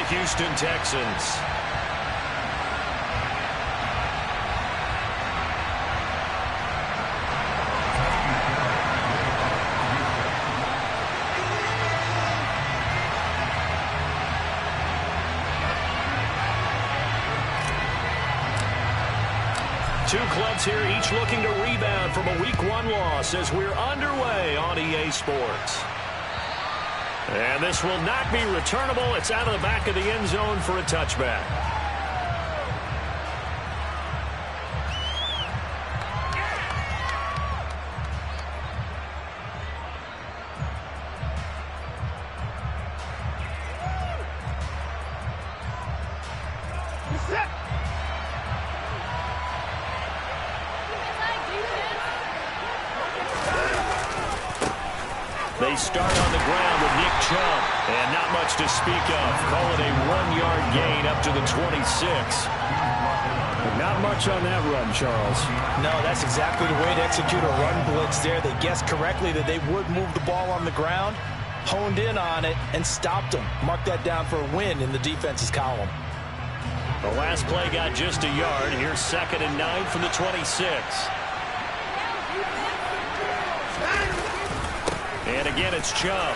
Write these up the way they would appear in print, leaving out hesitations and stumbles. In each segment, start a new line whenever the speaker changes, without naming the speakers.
Houston Texans. Two clubs here, each looking to rebound from a Week 1 loss as we're underway on EA Sports. And this will not be returnable. It's out of the back of the end zone for a touchback. They start on the ground with Nick Chubb, and not much to speak of. Call it a 1-yard gain up to the 26.
Not much on that run, Charles.
No, that's exactly the way to execute a run blitz there. They guessed correctly that they would move the ball on the ground, honed in on it, and stopped them. Mark that down for a win in the defense's column.
The last play got just a yard. Here's 2nd and 9 from the 26. And again, it's Chubb.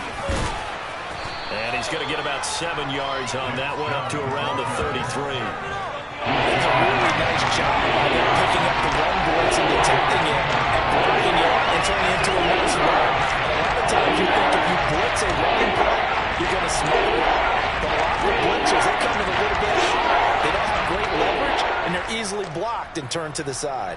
And he's going to get about 7 yards on that one, up to around the 33.
It's a really nice job by them picking up the run blitz and detecting it and blocking it and turning it into a nice run. A lot of times you think if you blitz a running play, you're going to smother it. But a lot of the blitzers, they come in a little bit high. They don't have great leverage, and they're easily blocked and turned to the side.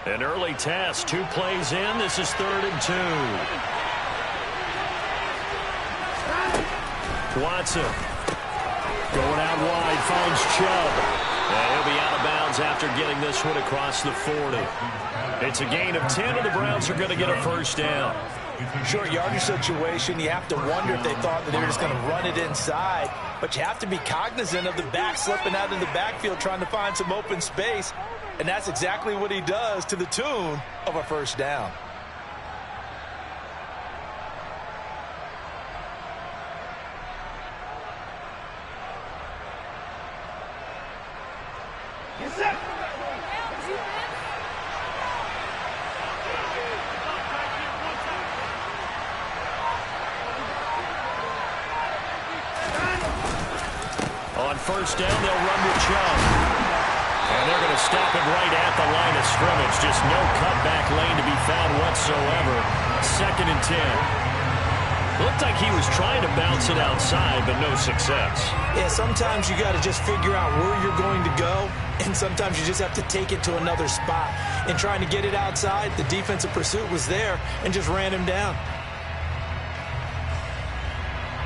An early test, 2 plays in. This is 3rd and 2. Watson going out wide, finds Chubb. And he'll be out of bounds after getting this one across the 40. It's a gain of 10, and the Browns are going to get a first down.
Short yardage situation, you have to wonder if they thought that they were just going to run it inside. But you have to be cognizant of the back slipping out in the backfield trying to find some open space. And that's exactly what he does, to the tune of a first down.
Yes, sir.
On first down, they'll run with Chubb. And they're going to stop it right at the line of scrimmage. Just no cutback lane to be found whatsoever. 2nd and 10. Looked like he was trying to bounce it outside, but no success.
Yeah, sometimes you got to just figure out where you're going to go, and sometimes you just have to take it to another spot. In trying to get it outside, the defensive pursuit was there and just ran him down.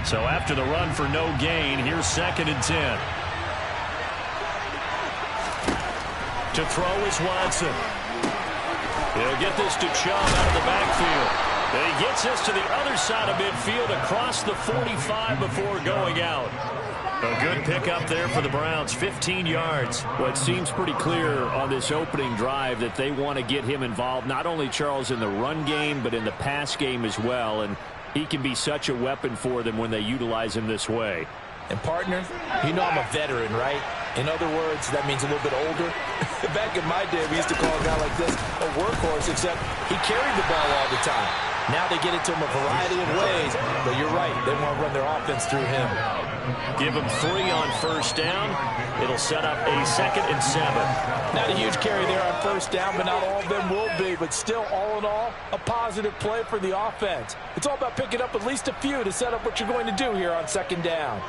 So after the run for no gain, here's 2nd and 10. To throw is Watson. He'll get this to Chubb out of the backfield. And he gets this to the other side of midfield across the 45 before going out. A good pickup there for the Browns, 15 yards.
Well, it seems pretty clear on this opening drive that they want to get him involved, not only, Charles, in the run game, but in the pass game as well. And he can be such a weapon for them when they utilize him this way.
And, partner, you know I'm a veteran, right? In other words, that means a little bit older. Back in my day, we used to call a guy like this a workhorse, except he carried the ball all the time. Now they get it to him a variety of ways. But you're right, they want to run their offense through him.
Give him 3 on first down. It'll set up a 2nd and 7.
Not a huge carry there on first down, but not all of them will be. But still, all in all, a positive play for the offense. It's all about picking up at least a few to set up what you're going to do here on 2nd down.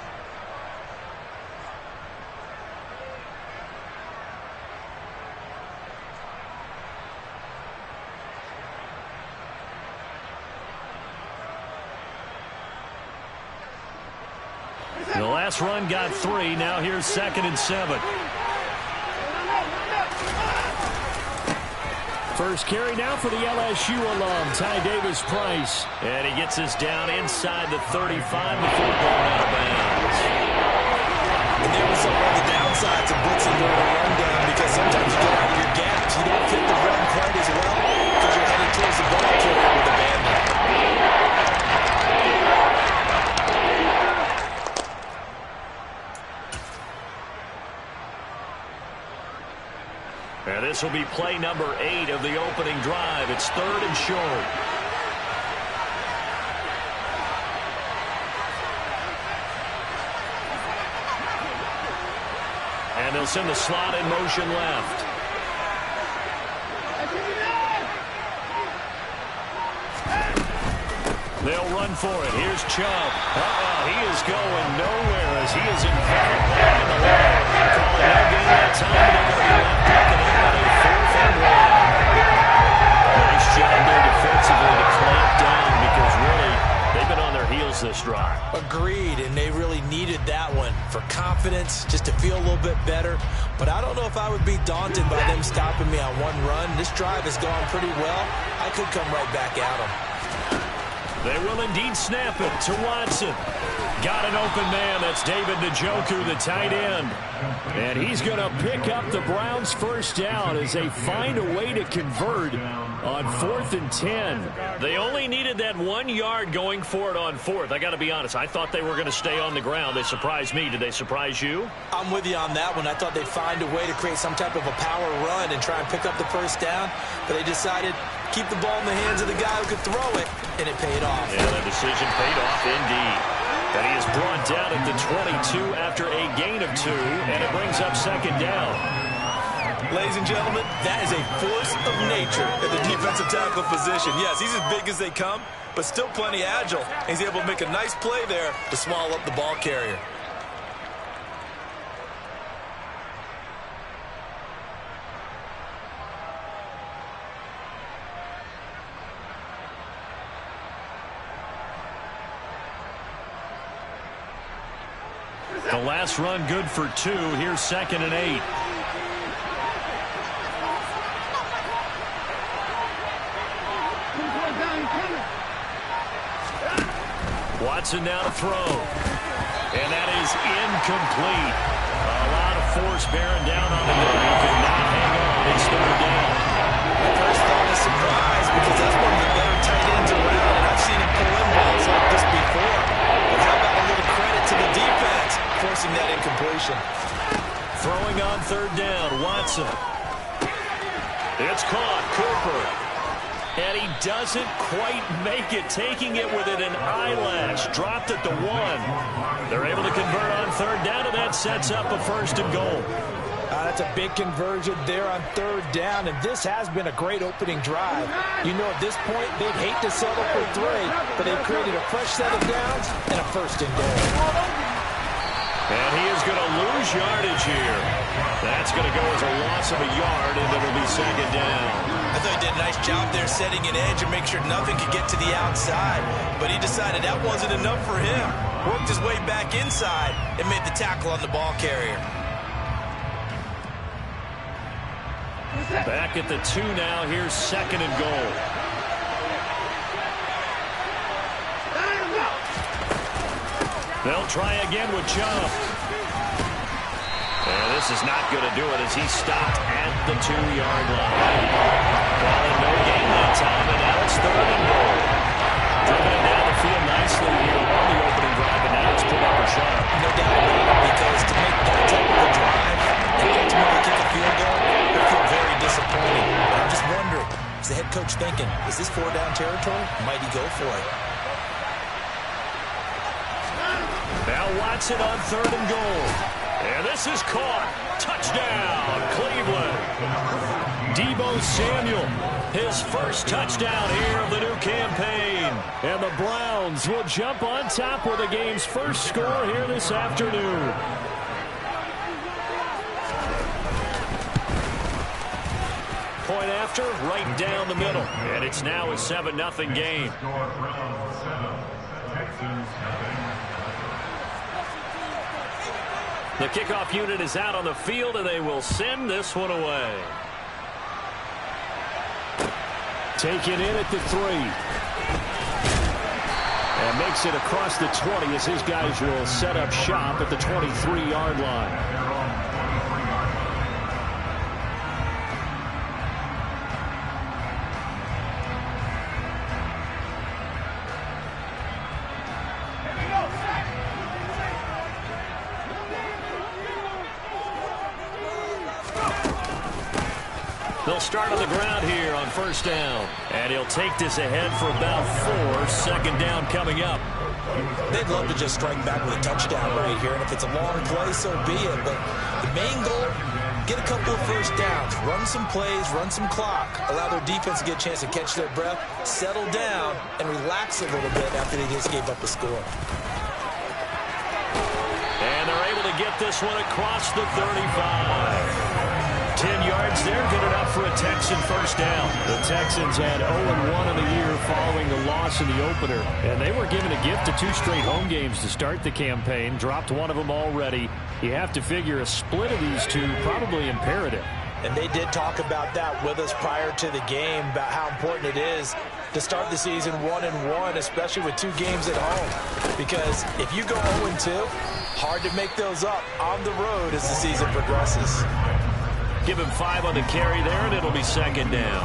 The last run got 3. Now here's 2nd and 7.
First carry now for the LSU alum, Ty Davis-Price.
And he gets this down inside the 35 before going out of bounds.
And there was some of the downsides of blitzing during a run down, because sometimes you get out of your gaps. You don't fit the run quite as well because you're heading towards the ball carrier with abandon.
This will be play number 8 of the opening drive. It's 3rd and short. And they'll send the slot in motion left. They'll run for it. Here's Chubb. He is going nowhere as he is in fact behind the line. Calling no gain that time. They're going to be left picking up on a 4th and 1. Nice job there defensively to clamp down because really they've been on their heels this drive.
Agreed, and they really needed that one for confidence, just to feel a little bit better. But I don't know if I would be daunted by them stopping me on one run. This drive has gone pretty well. I could come right back at them.
They will indeed snap it to Watson. Got an open man. That's David Njoku, the tight end. And he's going to pick up the Browns' first down as they find a way to convert on 4th and 10. They only needed that 1 yard going for it on 4th. I got to be honest. I thought they were going to stay on the ground. They surprised me. Did they surprise you?
I'm with you on that one. I thought they'd find a way to create some type of a power run and try and pick up the first down. But they decided keep the ball in the hands of the guy who could throw it, and it paid off.
Yeah, the decision paid off indeed. And he is brought down at the 22 after a gain of 2, and it brings up 2nd down.
Ladies and gentlemen, that is a force of nature at the defensive tackle position. Yes, he's as big as they come, but still plenty agile. He's able to make a nice play there to swallow up the ball carrier.
The last run good for 2. Here's 2nd and 8. Watson now to throw. And that is incomplete. A lot of force bearing down on him there. He could not hang on. It's 3rd down.
My first thought is surprise because that's one of the better tight ends around, and I've seen him pull in balls like this before. But how about a little credit to the defense forcing that incompletion?
Throwing on 3rd down, Watson. It's caught, Cooper. And he doesn't quite make it, taking it within an eyelash. Dropped it to 1. They're able to convert on 3rd down, and that sets up a 1st and goal.
That's a big conversion there on 3rd down, and this has been a great opening drive. You know, at this point, they'd hate to settle for 3, but they've created a fresh set of downs and a 1st and goal.
And he is going to lose yardage here. That's going to go as a loss of a yard, and it'll be 2nd down.
I thought he did a nice job there setting an edge and make sure nothing could get to the outside. But he decided that wasn't enough for him. Worked his way back inside and made the tackle on the ball carrier.
Back at the 2 now. Here's 2nd and goal. They'll try again with Chubb. And this is not going to do it as he stopped at the 2-yard line. Ball in no gain that time, and now it's 3rd and goal. Driven it down the field nicely here on the opening drive, and now it's put up a shot.
No doubt about it, because to make that type of a drive and ultimately kick a field goal would feel very disappointing. And I'm just wondering, is the head coach thinking, is this 4-down territory? Might he go for it?
Now Watson on 3rd and goal. And this is caught. Touchdown, Cleveland. Deebo Samuel, his first touchdown here of the new campaign. And the Browns will jump on top with the game's first score here this afternoon. Point after, right down the middle. And it's now a 7-0 game. The kickoff unit is out on the field, and they will send this one away.
Taken in at the 3. And makes it across the 20 as his guys will set up shop at the 23-yard line.
They'll start on the ground here on first down. And he'll take this ahead for about 4. Second down coming up.
They'd love to just strike back with a touchdown right here. And if it's a long play, so be it. But the main goal, get a couple of first downs. Run some plays, run some clock. Allow their defense to get a chance to catch their breath, settle down, and relax a little bit after they just gave up a score.
And they're able to get this one across the 35. 10 yards there, good enough for a Texan first down. The Texans had 0-1 in the year following the loss in the opener. And they were given a gift of 2 straight home games to start the campaign. Dropped one of them already. You have to figure a split of these two probably imperative.
And they did talk about that with us prior to the game, about how important it is to start the season 1-1, especially with 2 games at home. Because if you go 0-2, hard to make those up on the road as the season progresses.
Give him 5 on the carry there, and it'll be second down.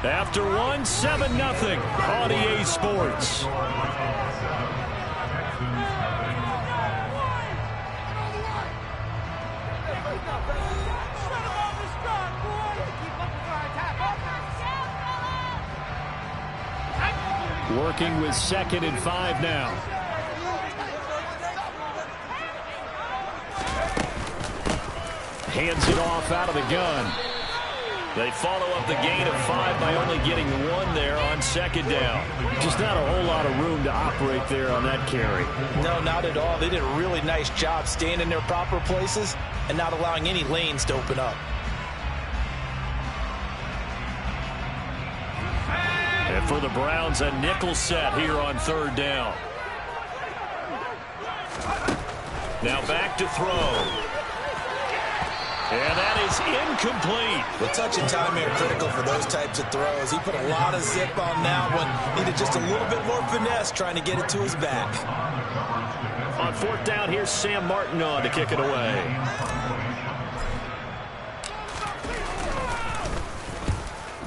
After 1, 7-0 on EA Sports. Working with 2nd and 5 now. Hands it off out of the gun. They follow up the gain of 5 by only getting 1 there on second down. Just not a whole lot of room to operate there on that carry.
No, not at all. They did a really nice job staying in their proper places and not allowing any lanes to open up.
And for the Browns, a nickel set here on third down. Now back to throw. And that is incomplete.
The touch and time are critical for those types of throws. He put a lot of zip on that one. Needed just a little bit more finesse trying to get it to his back.
On fourth down, here's Sam Martin on to kick it away.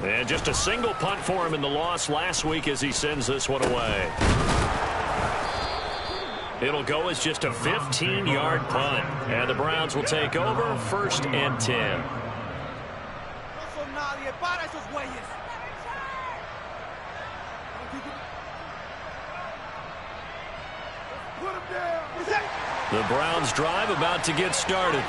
And just a single punt for him in the loss last week as he sends this one away. It'll go as just a 15-yard punt. And the Browns will take over 1st and 10. The Browns drive about to get started.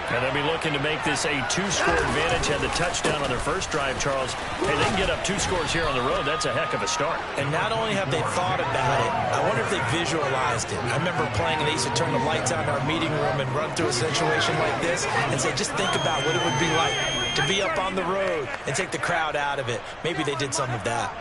And they'll be looking to make this a 2-score advantage. Had the touchdown on their first drive, Charles. Hey, they can get up 2 scores here on the road. That's a heck of a start.
And not only have they thought about it, I wonder if they visualized it. I remember playing and they used to turn the lights on in our meeting room and run through a situation like this and say, just think about what it would be like to be up on the road and take the crowd out of it. Maybe they did some of that.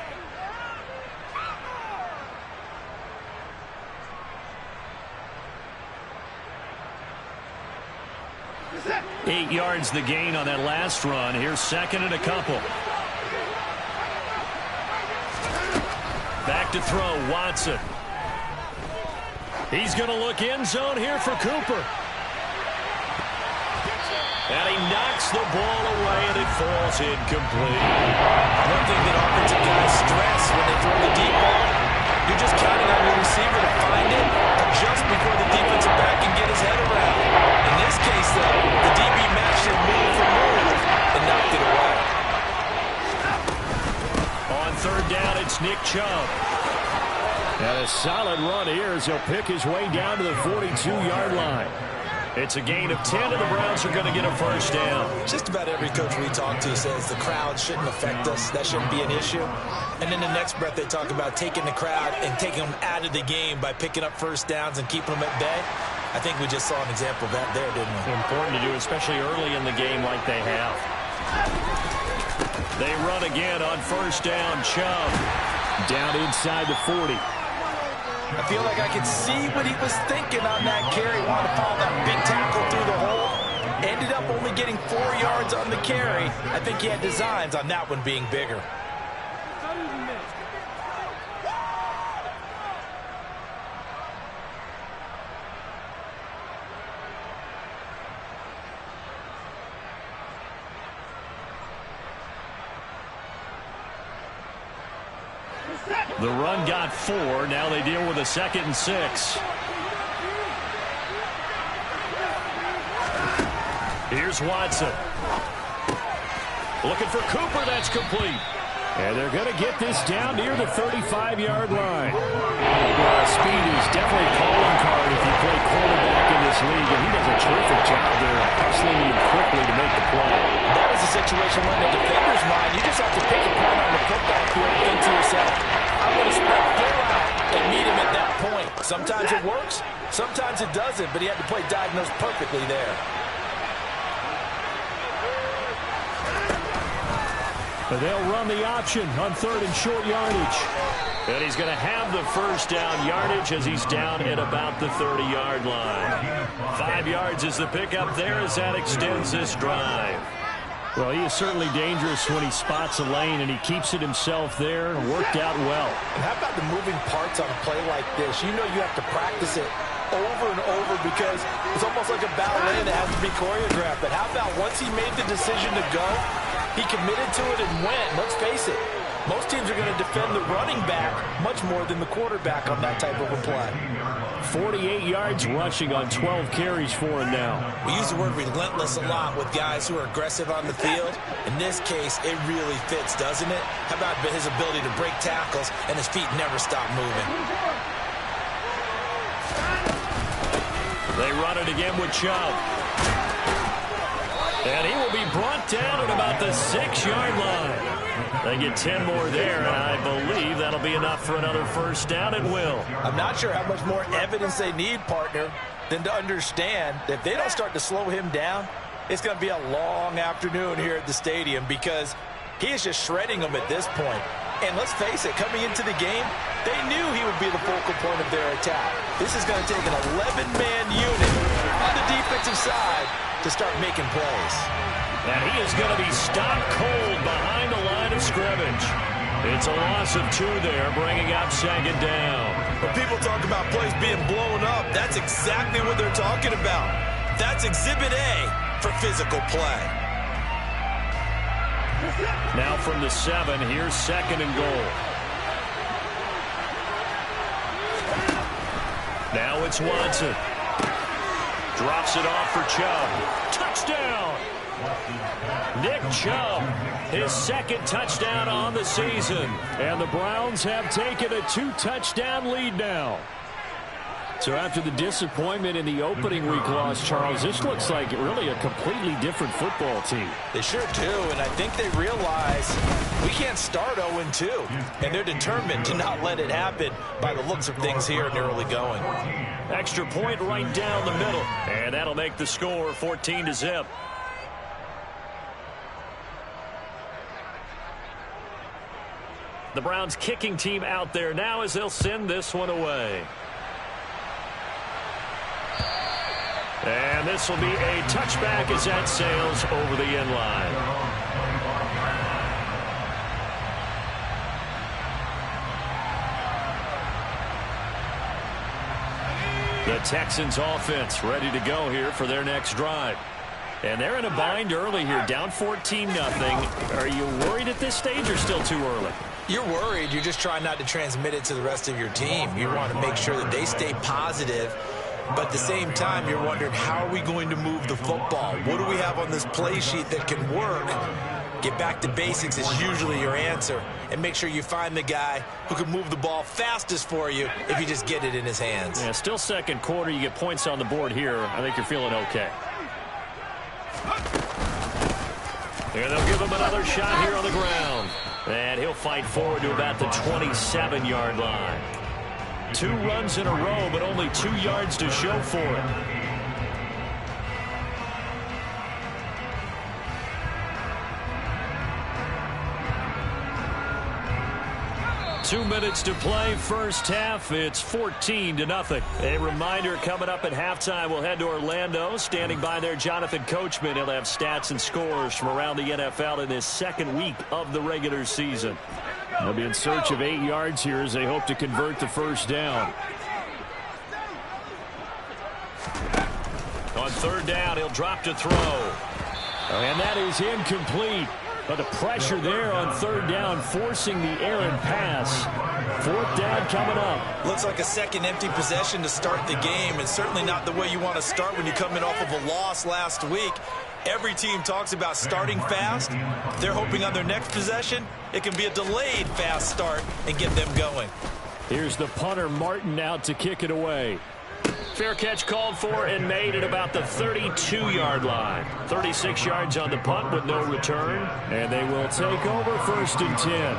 8 yards the gain on that last run. Here's 2nd and a couple. Back to throw, Watson. He's going to look end zone here for Cooper. And he knocks the ball away, and it falls incomplete.
One thing that offensive guys stress when they throw the deep ball, you're just counting on your receiver to find it just before the defensive back can get his head around. In this case, though, the DB matched him move for move and knocked it away.
On third down, it's Nick Chubb. And a solid run here as he'll pick his way down to the 42-yard line. It's a gain of 10, and the Browns are going to get a first down.
Just about every coach we talk to says the crowd shouldn't affect us. That shouldn't be an issue. And in the next breath, they talk about taking the crowd and taking them out of the game by picking up first downs and keeping them at bay. I think we just saw an example of that there, didn't we?
Important to do, especially early in the game like they have. They run again on first down. Chubb down inside the 40.
I feel like I could see what he was thinking on that carry. Wanted to follow that big tackle through the hole. Ended up only getting 4 yards on the carry. I think he had designs on that one being bigger.
The run got 4. Now they deal with a 2nd and 6. Here's Watson. Looking for Cooper. That's complete.
And they're going to get this down near the 35-yard line. Speed is definitely a calling card if you play quarterback in this league, and he does a terrific job there hustling you quickly to make the play.
That is a situation when the defender's mind, you just have to pick a point on the football field and think to yourself, I'm going to spread 4 out and meet him at that point. Sometimes it works, sometimes it doesn't, but he had to play diagnosed perfectly there.
They'll run the option on 3rd and short yardage.
And he's going to have the first down yardage as he's down at about the 30-yard line. 5 yards is the pickup there as that extends this drive.
Well, he is certainly dangerous when he spots a lane, and he keeps it himself there. Worked out well.
And how about the moving parts on a play like this? You know you have to practice it over and over because it's almost like a ballet that has to be choreographed. But how about once he made the decision to go, he committed to it and went. Let's face it, most teams are going to defend the running back much more than the quarterback on that type of a play.
48 yards rushing on 12 carries for him now.
We use the word relentless a lot with guys who are aggressive on the field. In this case, it really fits, doesn't it? How about his ability to break tackles and his feet never stop moving?
They run it again with Chubb. And he will be brought down at about the 6-yard line. They get 10 more there, and I believe that'll be enough for another first down at will.
I'm not sure how much more evidence they need, partner, than to understand that if they don't start to slow him down, it's going to be a long afternoon here at the stadium because he is just shredding them at this point. And let's face it, coming into the game, they knew he would be the focal point of their attack. This is going to take an 11-man unit on the defensive side to start making plays.
And he is going to be stopped cold behind the line of scrimmage. It's a loss of 2 there, bringing up 2nd down.
When people talk about plays being blown up, that's exactly what they're talking about. That's Exhibit A for physical play.
Now from the 7, here's 2nd and goal. Now it's Watson. Drops it off for Chubb. Touchdown! Nick Chubb, his 2nd touchdown on the season.
And the Browns have taken a 2-touchdown lead now. So after the disappointment in the opening week loss, Charles, this looks like really a completely different football team.
They sure do, and I think they realize we can't start 0-2, and they're determined to not let it happen by the looks of things here in the early going.
Extra point right down the middle, and that'll make the score 14-0. The Browns kicking team out there now as they'll send this one away. And this will be a touchback as that sails over the end line. The Texans offense ready to go here for their next drive. And they're in a bind early here, down 14-0. Are you worried at this stage or still too early?
You're worried. You're just trying not to transmit it to the rest of your team. You want to make sure that they stay positive. But at the same time, you're wondering, how are we going to move the football? What do we have on this play sheet that can work? Get back to basics is usually your answer. And make sure you find the guy who can move the ball fastest for you if you just get it in his hands.
Yeah, still 2nd quarter. You get points on the board here. I think you're feeling okay. And they'll give him another shot here on the ground. And he'll fight forward to about the 27-yard line. 2 runs in a row, but only 2 yards to show for it. Two minutes to play, first half. It's 14-0. A reminder coming up at halftime, we'll head to Orlando. Standing by there, Jonathan Coachman. He'll have stats and scores from around the NFL in this 2nd week of the regular season.
They'll be in search of 8 yards here as they hope to convert the first down.
On 3rd down, he'll drop to throw.
And that is incomplete. But the pressure there on third down, forcing the errant pass. Fourth down coming up.
Looks like a second empty possession to start the game, and certainly not the way you want to start when you come in off of a loss last week. Every team talks about starting fast. They're hoping on their next possession, it can be a delayed fast start and get them going.
Here's the punter, Martin, out to kick it away.
Fair catch called for and made at about the 32-yard line. 36 yards on the punt with no return.
And they will take over 1st and 10.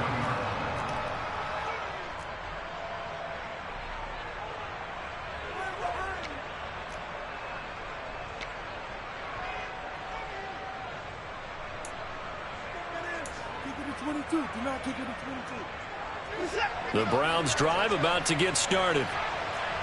The Browns drive about to get started.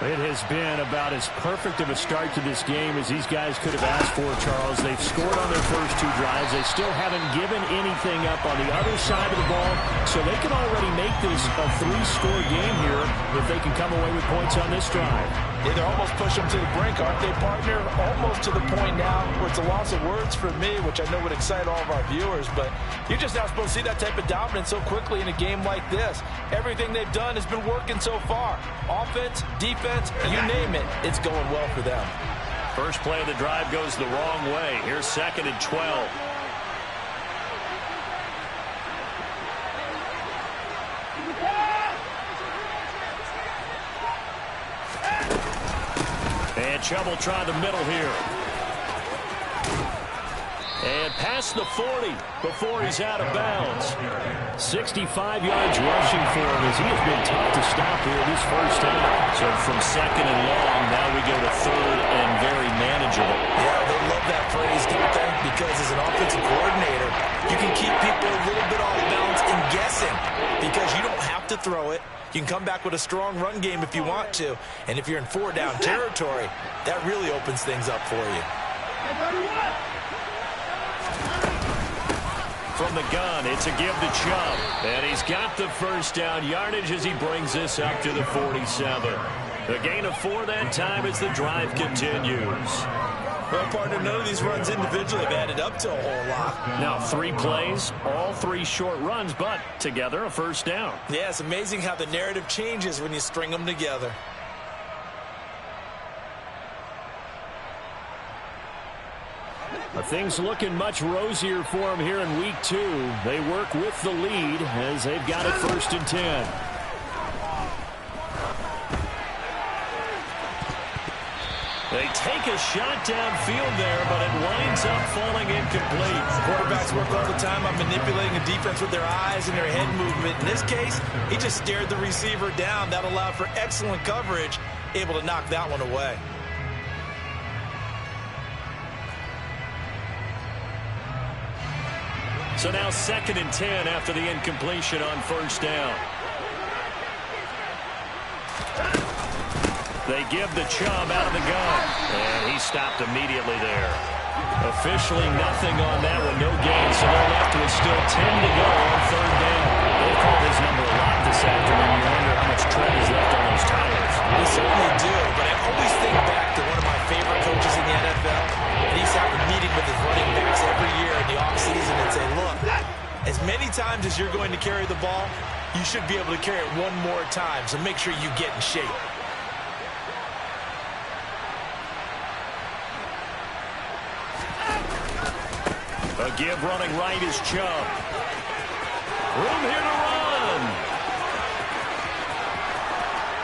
It has been about as perfect of a start to this game as these guys could have asked for, Charles. They've scored on their first 2 drives. They still haven't given anything up on the other side of the ball, so they can already make this a 3-score game here if they can come away with points on this drive.
Yeah, they're almost pushing them to the brink, aren't they, partner? Almost to the point now where it's a loss of words for me, which I know would excite all of our viewers, but you're just not supposed to see that type of dominance so quickly in a game like this. Everything they've done has been working so far. Offense, defense, you name it, it's going well for them.
First play of the drive goes the wrong way. Here's 2nd and 12. And Chubb will try the middle here. And past the 40 before he's out of bounds.
65 yards rushing for him as he has been tough to stop here this first half.
So from 2nd and long, now we go to 3rd and very manageable.
Yeah, they love that phrase, don't they? Because as an offensive coordinator, you can keep people a little bit off balance and guessing because you don't have to throw it. You can come back with a strong run game if you want to. And if you're in 4-down territory, that really opens things up for you.
From the gun, it's a give to Chubb. And he's got the first down yardage as he brings this up to the 47. A gain of 4 that time as the drive continues.
Well, partner, none of these runs individually have added up to a whole lot.
Now 3 plays, all 3 short runs, but together a first down.
Yeah, it's amazing how the narrative changes when you string them together.
Things looking much rosier for them here in week 2. They work with the lead as they've got it 1st and 10.
They take a shot downfield there, but it winds up falling incomplete.
Quarterbacks work all the time on manipulating a defense with their eyes and their head movement. In this case, he just stared the receiver down. That allowed for excellent coverage, able to knock that one away.
So now 2nd and 10 after the incompletion on first down. They give the Chubb out of the gun. And he stopped immediately there. Officially nothing on that one, no gain. So they're left with still 10 to go on 3rd down. They've called his number a lot this afternoon. You wonder how much tread is left on those tires.
We certainly do, but I always think back to one of my favorite coaches in the NFL. And he's having a meeting with his running backs every year in the offseason and say, look, as many times as you're going to carry the ball, you should be able to carry it one more time, so make sure you get in shape.
A give running right is Chubb. Room here to run.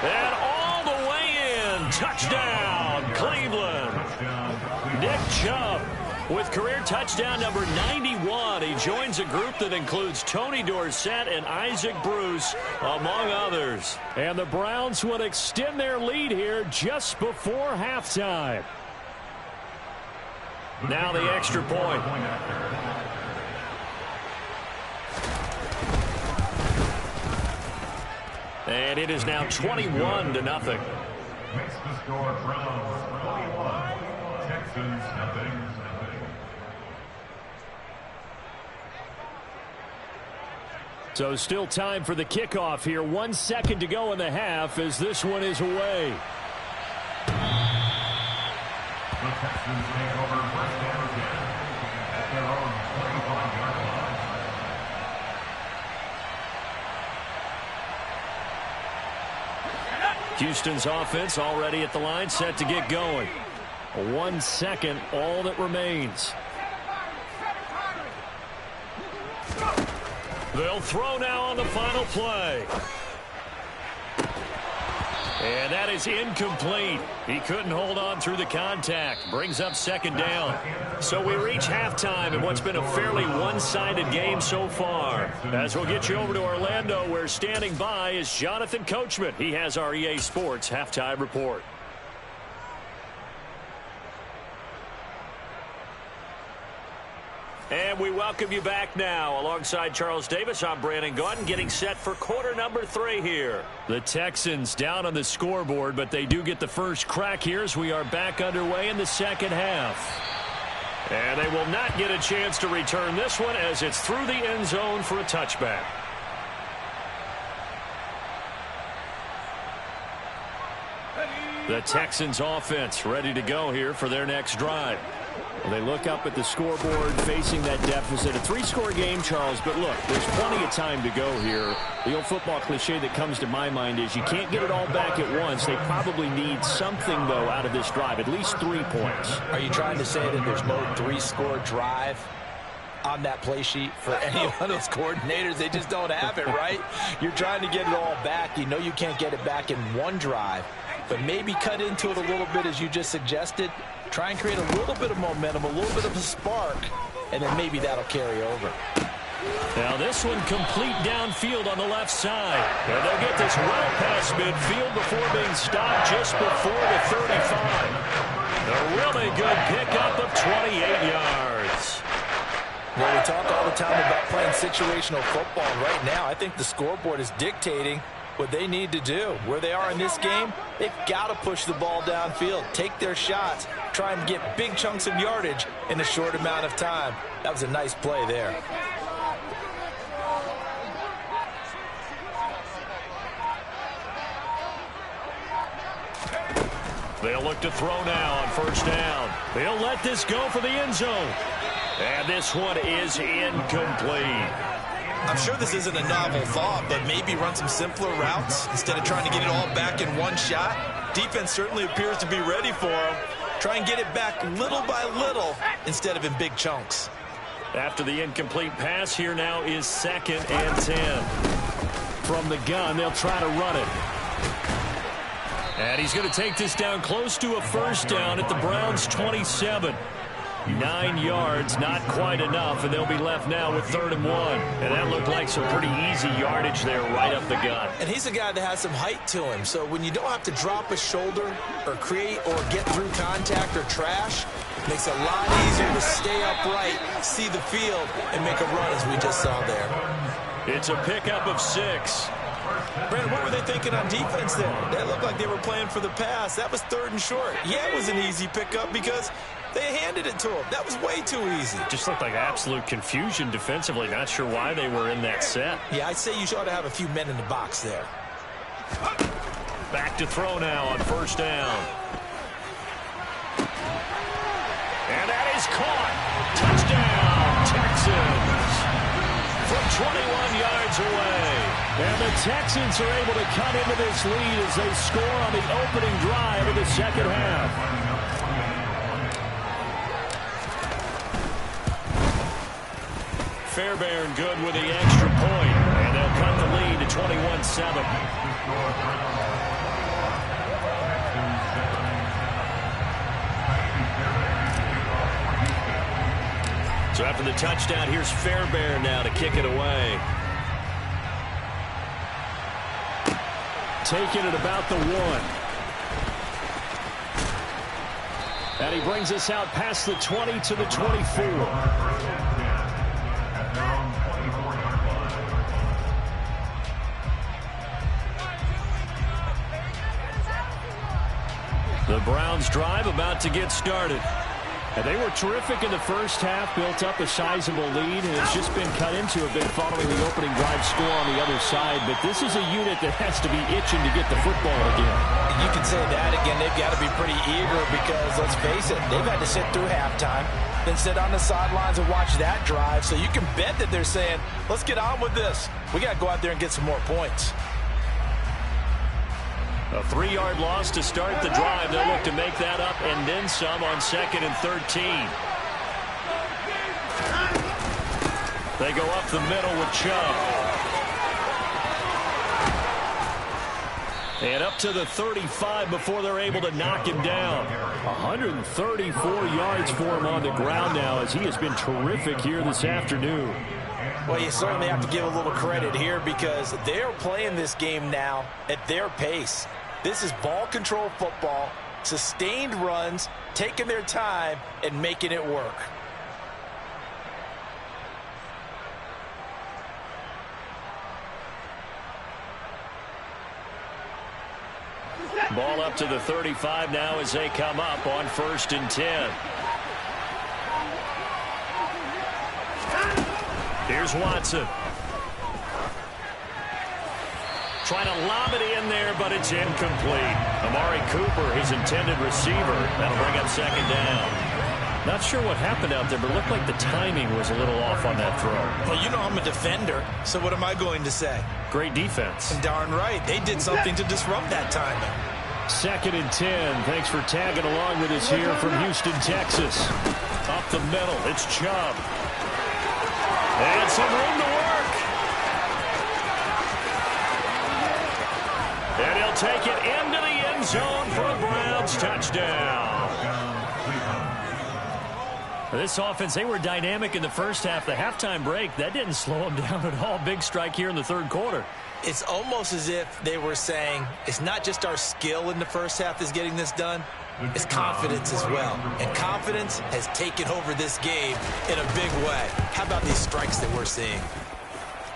And all the way in. Touchdown, Cleveland. Nick Chubb with career touchdown number 91. He joins a group that includes Tony Dorsett and Isaac Bruce, among others.
And the Browns would extend their lead here just before halftime.
Now the extra point. And it is now 21-0.
Makes the score Browns 21, Texans nothing.
So still time for the kickoff here. 1 second to go in the half as this one is away.
The Texans take over first down again at their own 25-yard line.
Houston's offense already at the line, set to get going. 1 second, all that remains. They'll throw now on the final play. And that is incomplete. He couldn't hold on through the contact. Brings up second down. So we reach halftime in what's been a fairly one-sided game so far. As we'll get you over to Orlando, where standing by is Jonathan Coachman. He has our EA Sports halftime report. And we welcome you back now. Alongside Charles Davis, I'm Brandon Gaudin, getting set for quarter number 3 here. The Texans down on the scoreboard, but they do get the first crack here as we are back underway in the second half. And they will not get a chance to return this one as it's through the end zone for a touchback. The Texans offense ready to go here for their next drive. Well, they look up at the scoreboard facing that deficit. A 3-score game, Charles, but look, there's plenty of time to go here. The old football cliche that comes to my mind is you can't get it all back at once. They probably need something, though, out of this drive, at least 3 points.
Are you trying to say that there's no 3-score drive on that play sheet for any one of those coordinators? They just don't have it, right? You're trying to get it all back. You know you can't get it back in one drive, but maybe cut into it a little bit as you just suggested. Try and create a little bit of momentum, a little bit of a spark, and then maybe that'll carry over.
Now this one complete downfield on the left side. And they'll get this well past midfield before being stopped just before the 35. A really good pickup of 28 yards.
Well, we talk all the time about playing situational football. And right now, I think the scoreboard is dictating what they need to do. Where they are in this game, they've got to push the ball downfield, take their shots, try and get big chunks of yardage in a short amount of time. That was a nice play there.
They'll look to throw now on first down. They'll let this go for the end zone. And this one is incomplete.
I'm sure this isn't a novel thought, but maybe run some simpler routes instead of trying to get it all back in one shot. Defense certainly appears to be ready for them. Try and get it back little by little instead of in big chunks.
After the incomplete pass, here now is 2nd and 10. From the gun, they'll try to run it. And he's going to take this down close to a first down at the Browns' 27. 9 yards, not quite enough, and they'll be left now with 3rd and 1. And that looked like some pretty easy yardage there right up the gut.
And he's a guy that has some height to him, so when you don't have to drop a shoulder or create or get through contact or trash, it makes it a lot easier to stay upright, see the field, and make a run as we just saw there.
It's a pickup of 6.
Brandon, what were they thinking on defense there? That looked like they were playing for the pass. That was 3rd and short. Yeah, it was an easy pickup because they handed it to him. That was way too easy.
Just looked like absolute confusion defensively. Not sure why they were in that set.
Yeah, I'd say you ought to have a few men in the box there.
Back to throw now on first down. And that is caught. Touchdown, Texans. From 21 yards away. And the Texans are able to cut into this lead as they score on the opening drive of the second half. Fairbairn good with the extra point, and they'll cut the lead to 21-7. So after the touchdown, here's Fairbairn now to kick it away. Taking it about the 1. And he brings us out past the 20 to the 24. The Browns drive about to get started. And they were terrific in the first half, built up a sizable lead, and it's just been cut into a bit following the opening drive score on the other side. But this is a unit that has to be itching to get the football again.
And you can say that again. They've got to be pretty eager because, let's face it, they've had to sit through halftime, then sit on the sidelines and watch that drive. So you can bet that they're saying, let's get on with this. We got to go out there and get some more points.
A 3-yard loss to start the drive. They'll look to make that up and then some on 2nd and 13. They go up the middle with Chubb. And up to the 35 before they're able to knock him down. 134 yards for him on the ground now as he has been terrific here this afternoon.
Well, you certainly have to give a little credit here because they're playing this game now at their pace. This is ball control football, sustained runs, taking their time and making it work.
Ball up to the 35 now as they come up on 1st and 10. Here's Watson. Trying to lob it in there, but it's incomplete. Amari Cooper, his intended receiver. That'll bring up 2nd down. Not sure what happened out there, but it looked like the timing was a little off on that throw.
Well, you know I'm a defender, so what am I going to say?
Great defense.
And darn right, they did something to disrupt that timing.
2nd and 10. Thanks for tagging along with us here from Houston, Texas. Up the middle, it's Chubb. And some room to work. And he'll take it into the end zone for a Browns touchdown. This offense, they were dynamic in the first half. The halftime break, that didn't slow them down at all. Big strike here in the 3rd quarter.
It's almost as if they were saying, it's not just our skill in the first half that's getting this done, it's confidence as well. And confidence has taken over this game in a big way. How about these strikes that we're seeing?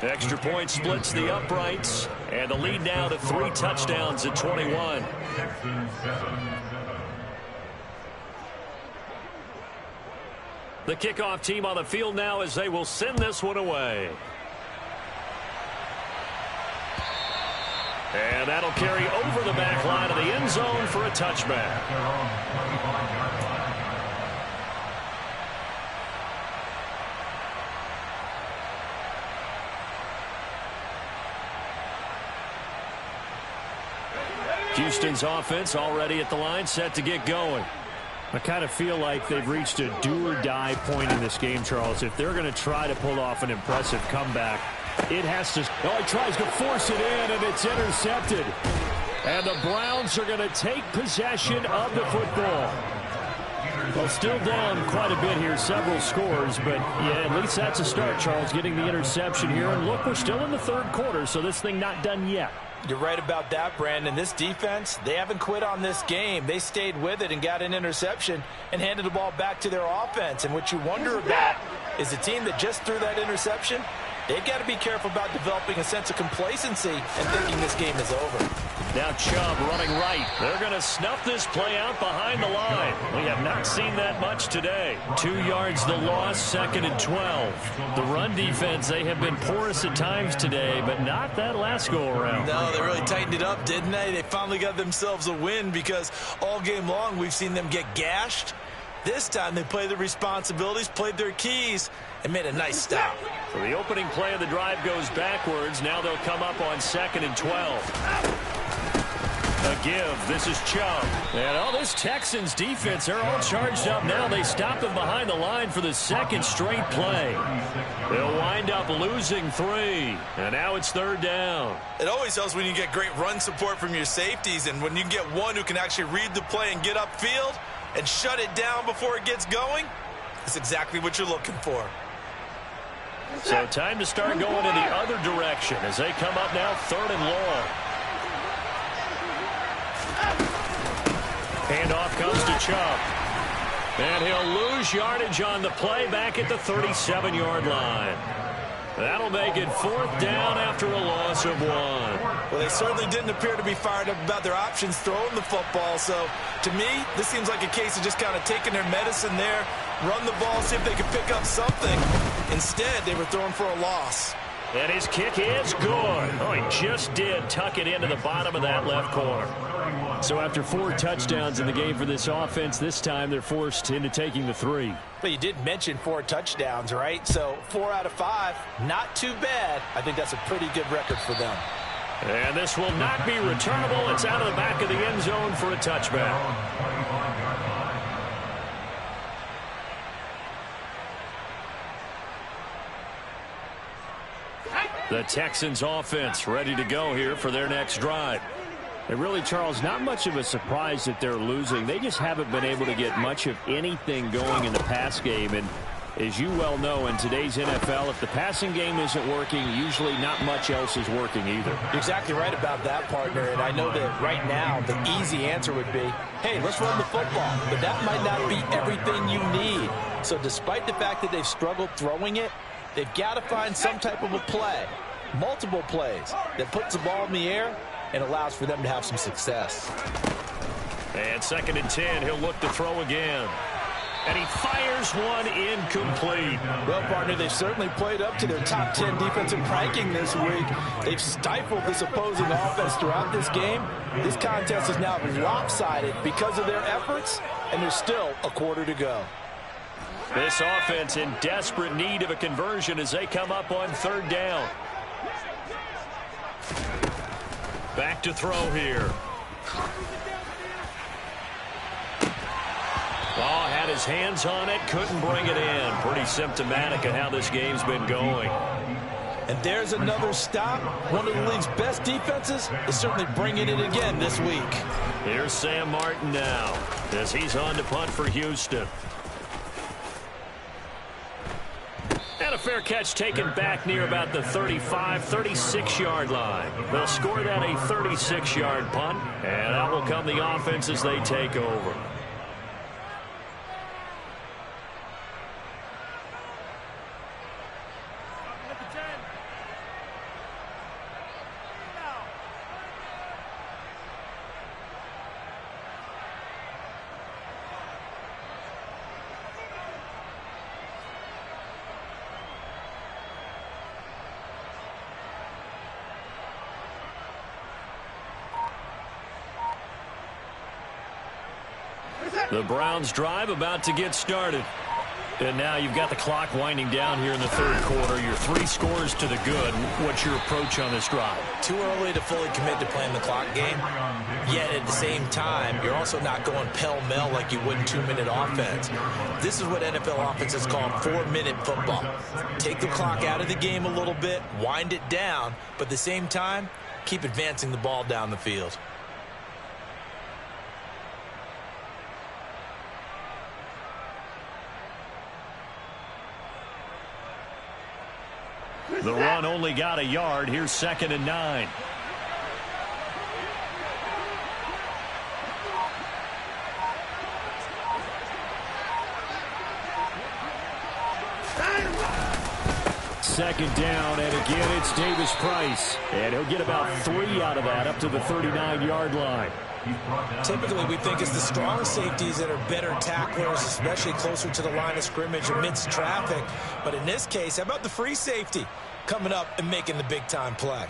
Extra point splits the uprights, and the lead now to 3 touchdowns at 21. The kickoff team on the field now as they will send this one away. And that'll carry over the back line of the end zone for a touchback. Houston's offense already at the line, set to get going. I kind of feel like they've reached a do-or-die point in this game, Charles. If they're going to try to pull off an impressive comeback, it has to. Oh, he tries to force it in, and it's intercepted. And the Browns are going to take possession of the football. Well, still down quite a bit here, several scores, but yeah, at least that's a start, Charles, getting the interception here. And look, we're still in the 3rd quarter, so this thing not done yet.
You're right about that, Brandon. This defense, they haven't quit on this game. They stayed with it and got an interception and handed the ball back to their offense. And what you wonder about is the team that just threw that interception, they've got to be careful about developing a sense of complacency and thinking this game is over.
Now Chubb running right. They're going to snuff this play out behind the line. We have not seen that much today. 2 yards the loss, 2nd and 12. The run defense, they have been porous at times today, but not that last go-around.
No, they really tightened it up, didn't they? They finally got themselves a win because all game long we've seen them get gashed. This time they played their responsibilities, played their keys, and made a nice stop.
So the opening play of the drive goes backwards. Now they'll come up on 2nd and 12. A give. This is Chubb. And all this Texans defense, they're all charged up now. They stop them behind the line for the 2nd straight play. They'll wind up losing 3. And now it's 3rd down.
It always helps when you get great run support from your safeties, and when you get one who can actually read the play and get upfield and shut it down before it gets going, that's exactly what you're looking for.
So time to start going in the other direction as they come up now 3rd and long. Handoff comes to Chubb. And he'll lose yardage on the play back at the 37-yard line. That'll make it 4th down after a loss of 1.
Well, they certainly didn't appear to be fired up about their options throwing the football. So, to me, this seems like a case of just kind of taking their medicine there, run the ball, see if they can pick up something. Instead, they were throwing for a loss.
And his kick is good. Oh, he just did tuck it into the bottom of that left corner. So after 4 touchdowns in the game for this offense, this time they're forced into taking the 3.
But you did mention 4 touchdowns, right? So 4 out of 5, not too bad. I think that's a pretty good record for them.
And this will not be returnable. It's out of the back of the end zone for a touchback. The Texans offense ready to go here for their next drive. And really, Charles, not much of a surprise that they're losing. They just haven't been able to get much of anything going in the pass game. And as you well know, in today's NFL, if the passing game isn't working, usually not much else is working either.
You're exactly right about that, partner. And I know that right now the easy answer would be, hey, let's run the football. But that might not be everything you need. So despite the fact that they've struggled throwing it, they've got to find some type of a play, multiple plays, that puts the ball in the air and allows for them to have some success.
And 2nd and 10, he'll look to throw again. And he fires one incomplete.
Well, partner, they've certainly played up to their top 10 defensive ranking this week. They've stifled this opposing offense throughout this game. This contest is now lopsided because of their efforts, and there's still a quarter to go.
This offense in desperate need of a conversion as they come up on 3rd down. Back to throw here. Oh, had his hands on it, couldn't bring it in. Pretty symptomatic of how this game's been going.
And there's another stop. One of the league's best defenses is certainly bringing it again this week.
Here's Sam Martin now as he's on to punt for Houston. And a fair catch taken back near about the 35, 36-yard line. They'll score that a 36-yard punt, and out will come the offense as they take over. The Browns drive about to get started. And now you've got the clock winding down here in the 3rd quarter. Your 3 scores to the good. What's your approach on this drive?
Too early to fully commit to playing the clock game. Yet at the same time, you're also not going pell-mell like you would in 2-minute offense. This is what NFL offenses call 4-minute football. Take the clock out of the game a little bit, wind it down, but at the same time, keep advancing the ball down the field.
The run only got a yard. Here's 2nd and 9. Second down, and again it's Davis Price. And he'll get about 3 out of that up to the 39-yard line.
Typically, we think it's the strong safeties that are better tacklers, especially closer to the line of scrimmage amidst traffic. But in this case, how about the free safety coming up and making the big-time play?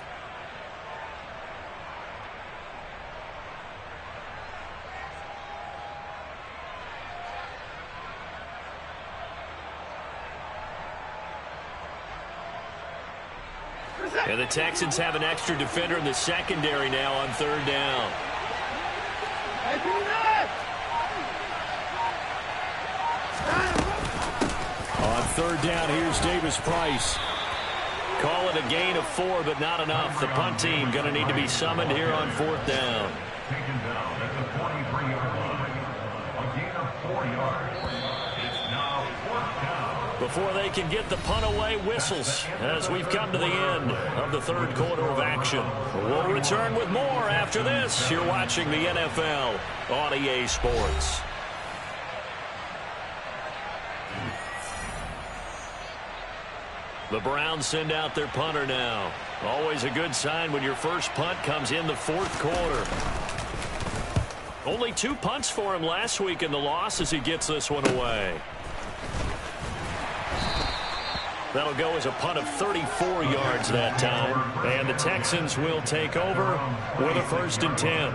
And the Texans have an extra defender in the secondary now on 3rd down. On 3rd down, here's Davis Price. Call it a gain of 4, but not enough. The punt team going to need to be summoned here on 4th down.
Taken down at the 23-yard line. A gain of 4 yards. It's now 4th down.
Before they can get the punt away, whistles as we've come to the end of the 3rd quarter of action. We'll return with more after this. You're watching the NFL on EA Sports. The Browns send out their punter now. Always a good sign when your first punt comes in the 4th quarter. Only 2 punts for him last week in the loss as he gets this one away. That'll go as a punt of 34 yards that time. And the Texans will take over with a 1st and 10.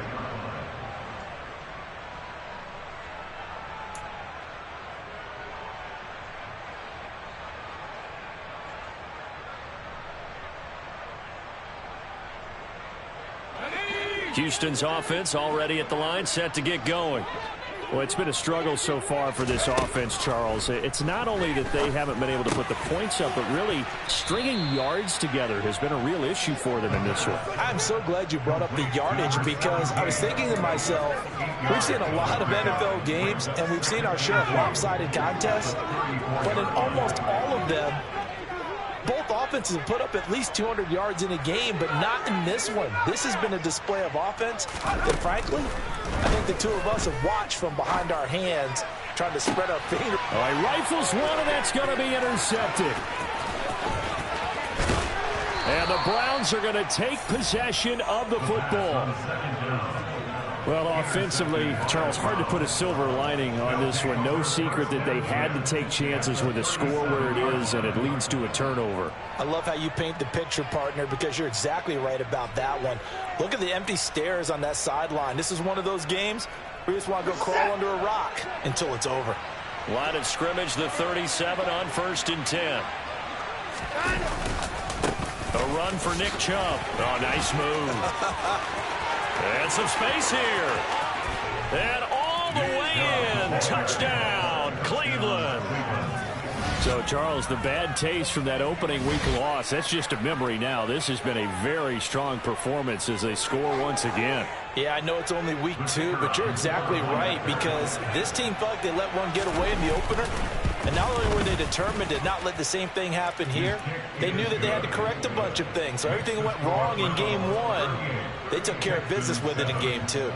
Houston's offense already at the line, set to get going.
Well, it's been a struggle so far for this offense, Charles. It's not only that they haven't been able to put the points up, but really stringing yards together has been a real issue for them in this one.
I'm so glad you brought up the yardage, because I was thinking to myself, we've seen a lot of NFL games, and we've seen our share of lopsided contests, but in almost all of them, both offenses have put up at least 200 yards in a game, but not in this one. This has been a display of offense that, frankly, I think the two of us have watched from behind our hands, trying to spread our fingers.
All right, rifles one, and that's going to be intercepted. And the Browns are going to take possession of the football. Well, offensively, Charles, hard to put a silver lining on this one. No secret that they had to take chances with the score where it is, and it leads to a turnover.
I love how you paint the picture, partner, because you're exactly right about that one. Look at the empty stares on that sideline. This is one of those games where you just want to go crawl under a rock until it's over.
Line of scrimmage, the 37 on 1st and 10. A run for Nick Chubb. Oh, nice move. And some space here. And all the way in. Touchdown, Cleveland.
So, Charles, the bad taste from that opening week loss, that's just a memory now. This has been a very strong performance as they score once again.
Yeah, I know it's only week 2, but you're exactly right, because this team felt like they let one get away in the opener. And not only were they determined to not let the same thing happen here, they knew that they had to correct a bunch of things. So everything went wrong in game 1. They took care of business with it in game 2.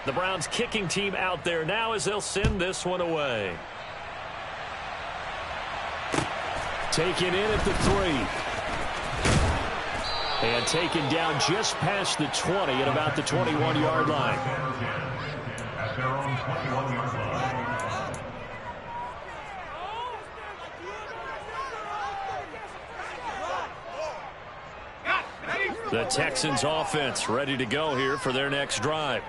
The Browns kicking team out there now as they'll send this one away.
Taken in at the 3. And taken down just past the 20 at about the 21-yard line.
At their own 21-yard line.
The Texans offense ready to go here for their next drive.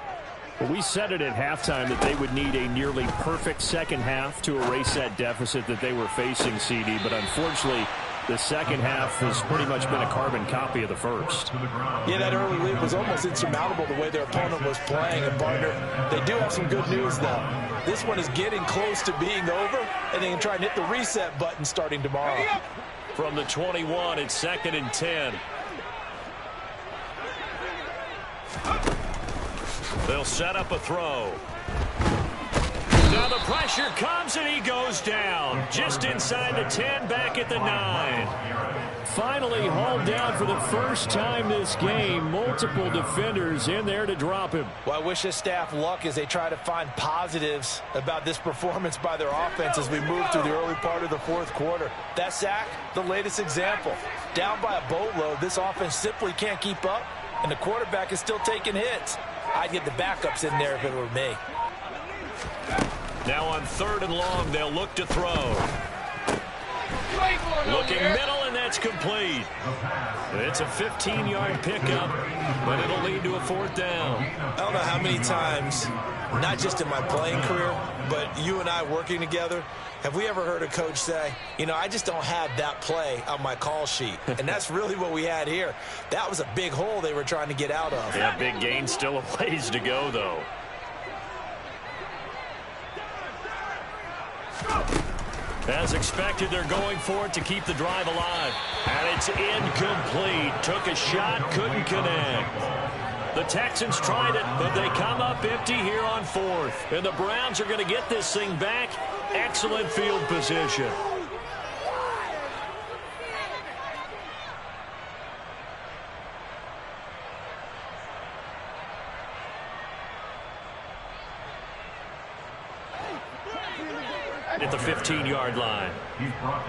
Well, we said it at halftime that they would need a nearly perfect second half to erase that deficit that they were facing, CD. But unfortunately, the second half has pretty much been a carbon copy of the first.
Yeah, that early lead was almost insurmountable the way their opponent was playing. And, partner, they do have some good news, though. This one is getting close to being over, and they can try and hit the reset button starting tomorrow.
From the 21, it's 2nd and 10. They'll set up a throw. Now the pressure comes, and he goes down. Just inside the 10, back at the 9.
Finally hauled down for the first time this game. Multiple defenders in there to drop him.
Well, I wish this staff luck as they try to find positives about this performance by their offense as we move through the early part of the 4th quarter. That sack, the latest example. Down by a boatload, this offense simply can't keep up, and the quarterback is still taking hits. I'd get the backups in there if it were me.
Now on 3rd and long, they'll look to throw. Looking middle, and that's complete. It's a 15-yard pickup, but it'll lead to a 4th down.
I don't know how many times, not just in my playing career, but you and I working together, have we ever heard a coach say, you know, I just don't have that play on my call sheet. And that's really what we had here. That was a big hole they were trying to get out of.
Yeah, big gain, still a ways to go, though. As expected, they're going for it to keep the drive alive. And it's incomplete. Took a shot, couldn't connect. The Texans tried it, but they come up empty here on 4th. And the Browns are going to get this thing back. Excellent field position. At the 15-yard line.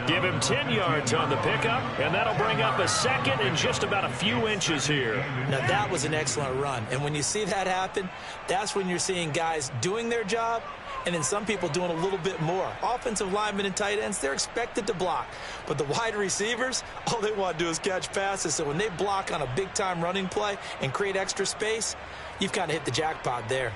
Give him 10 yards on the pickup, and that'll bring up a 2nd and just about a few inches here.
Now, that was an excellent run. And when you see that happen, that's when you're seeing guys doing their job and then some people doing a little bit more. Offensive linemen and tight ends, they're expected to block. But the wide receivers, all they want to do is catch passes. So when they block on a big-time running play and create extra space, you've kind of hit the jackpot there.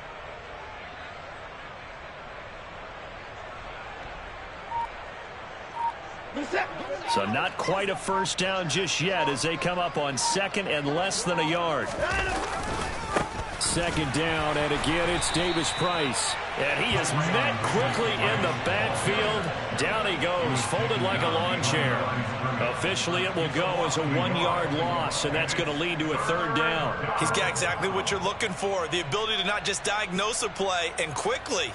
So not quite a first down just yet as they come up on second and less than a yard.
Second down, and again it's Davis Price.
And he is met quickly in the backfield. Down he goes, folded like a lawn chair. Officially, it will go as a 1-yard loss, and that's going to lead to a third down.
He's got exactly what you're looking for, the ability to not just diagnose a play and quickly,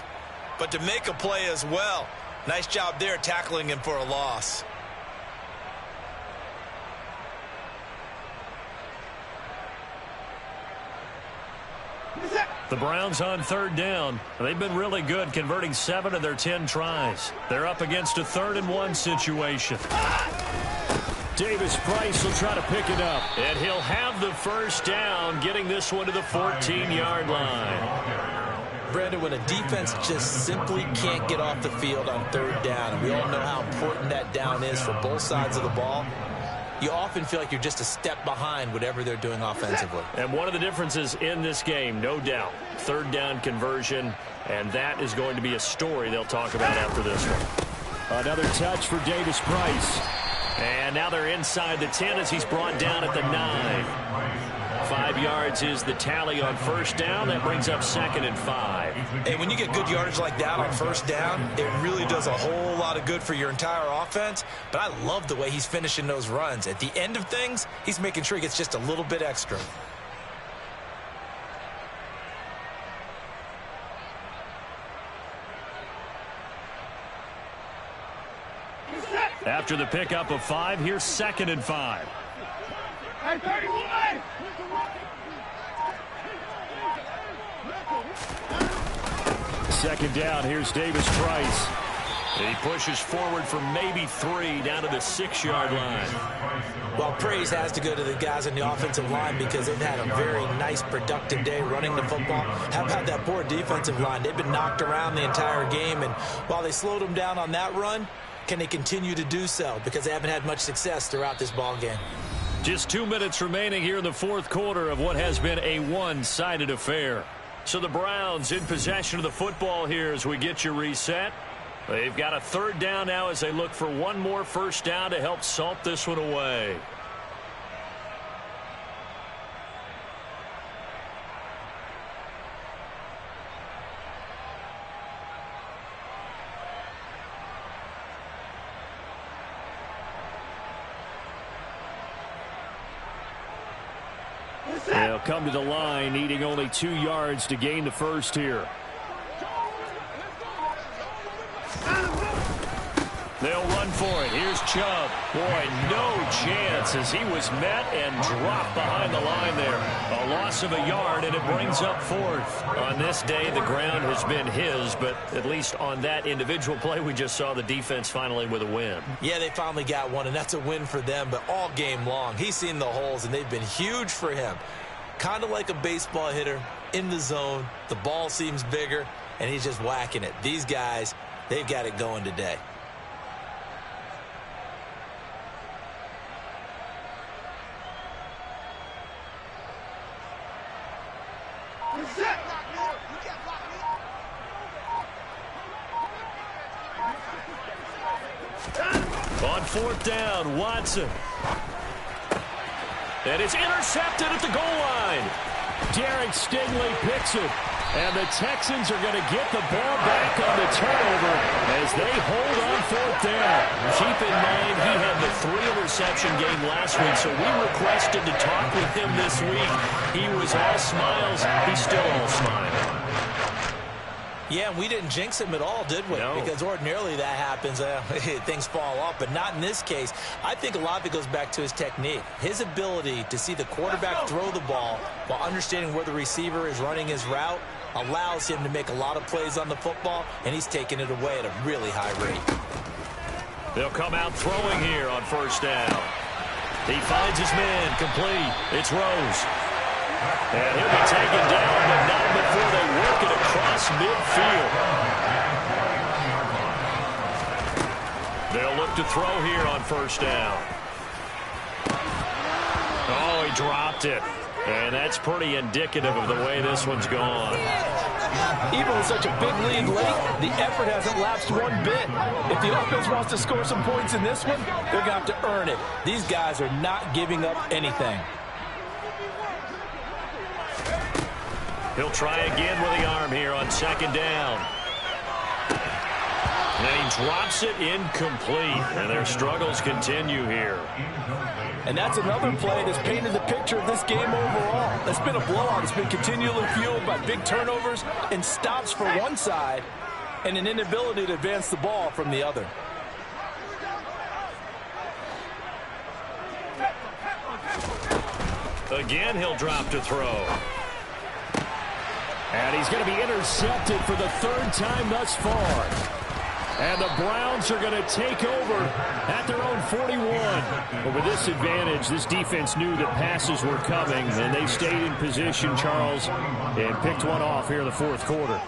but to make a play as well. Nice job there tackling him for a loss.
The Browns on third down. They've been really good, converting 7 of their 10 tries. They're up against a 3rd-and-1 situation.
Davis Price will try to pick it up.
And he'll have the first down, getting this one to the 14-yard line.
Brandon, when a defense just simply can't get off the field on third down, and we all know how important that down is for both sides of the ball, you often feel like you're just a step behind whatever they're doing offensively.
And one of the differences in this game, no doubt, third down conversion, and that is going to be a story they'll talk about after this one.
Another touch for Davis Price.
And now they're inside the 10 as he's brought down at the 9. 5 yards is the tally on first down. That brings up 2nd and 5.
And when you get good yardage like that on first down, it really does a whole lot of good for your entire offense. But I love the way he's finishing those runs. At the end of things, he's making sure he gets just a little bit extra.
After the pickup of 5, here's 2nd and 5.
Second down, here's Davis Price.
He pushes forward for maybe 3 down to the 6-yard line.
Well, praise has to go to the guys on the offensive line because they've had a very nice, productive day running the football. How about that poor defensive line? They've been knocked around the entire game, and while they slowed them down on that run, can they continue to do so? Because they haven't had much success throughout this ball game.
Just 2 minutes remaining here in the 4th quarter of what has been a one-sided affair. So the Browns in possession of the football here as we get you reset. They've got a third down now as they look for one more first down to help salt this one away.
They'll come to the line, needing only 2 yards to gain the first here.
They'll run for it. Here's Chubb. Boy, no chance as he was met and dropped behind the line there. A loss of a yard, and it brings up 4th. On this day, the ground has been his, but at least on that individual play, we just saw the defense finally with a win.
Yeah, they finally got one, and that's a win for them, but all game long, he's seen the holes, and they've been huge for him. Kind of like a baseball hitter in the zone. The ball seems bigger, and he's just whacking it. These guys, they've got it going today.
On 4th down, Watson. And it's intercepted at the goal line.
Derek Stingley picks it. And the Texans are going to get the ball back on the turnover as they hold on 4th down.
Keep in mind he had the 3-interception game last week, so we requested to talk with him this week. He was all smiles. He's still all smiles.
Yeah, we didn't jinx him at all, did we?
No.
Because ordinarily that happens, things fall off, but not in this case. I think a lot of it goes back to his technique. His ability to see the quarterback throw the ball while understanding where the receiver is running his route allows him to make a lot of plays on the football, and he's taking it away at a really high rate.
They'll come out throwing here on 1st down. He finds his man, complete. It's Rose. And he'll be taken down, but not before they work it across midfield. They'll look to throw here on 1st down. Oh, he dropped it. And that's pretty indicative of the way this one's gone.
Even with such a big lead late, the effort hasn't lapsed one bit. If the offense wants to score some points in this one, they're going to have to earn it. These guys are not giving up anything.
He'll try again with the arm here on second down. And he drops it incomplete. And their struggles continue here.
And that's another play that's painted the picture of this game overall. It's been a blowout. It's been continually fueled by big turnovers and stops for one side and an inability to advance the ball from the other.
Again, he'll drop to throw.
And he's going to be intercepted for the third time thus far. And the Browns are going to take over at their own 41. But with this advantage, this defense knew that passes were coming, and they stayed in position, Charles, and picked one off here in the fourth quarter.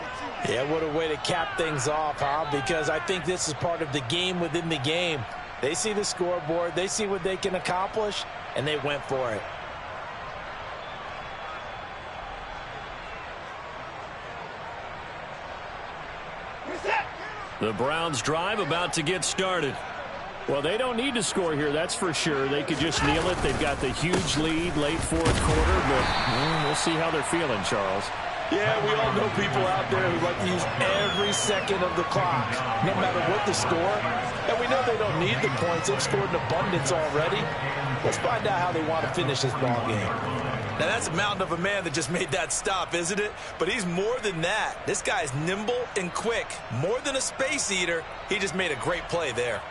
Yeah, what a way to cap things off, huh? Because I think this is part of the game within the game. They see the scoreboard, they see what they can accomplish, and they went for it.
The Browns drive about to get started.
Well, they don't need to score here, that's for sure. They could just kneel it. They've got the huge lead late fourth quarter, but we'll see how they're feeling, Charles.
Yeah, we all know people out there who like to use every second of the clock, no matter what the score. And we know they don't need the points. They've scored in abundance already. Let's find out how they want to finish this ball game. Now, that's a mountain of a man that just made that stop, isn't it? But he's more than that. This guy's nimble and quick. More than a space eater, he just made a great play there.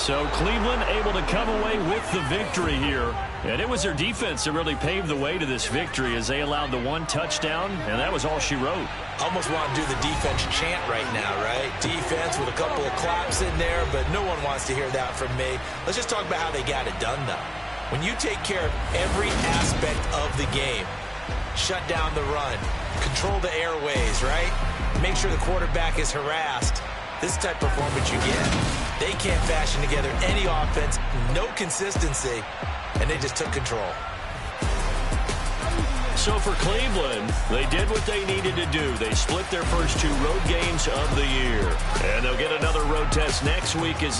So Cleveland able to come away with the victory here. And it was their defense that really paved the way to this victory as they allowed the one touchdown, and that was all she wrote.
Almost want to do the defense chant right now, right? Defense with a couple of claps in there, but no one wants to hear that from me. Let's just talk about how they got it done, though. When you take care of every aspect of the game, shut down the run, control the airways, right? Make sure the quarterback is harassed. This type of performance you get. They can't fashion together any offense, no consistency, and they just took control.
So for Cleveland, they did what they needed to do. They split their first two road games of the year. And they'll get another road test next week as they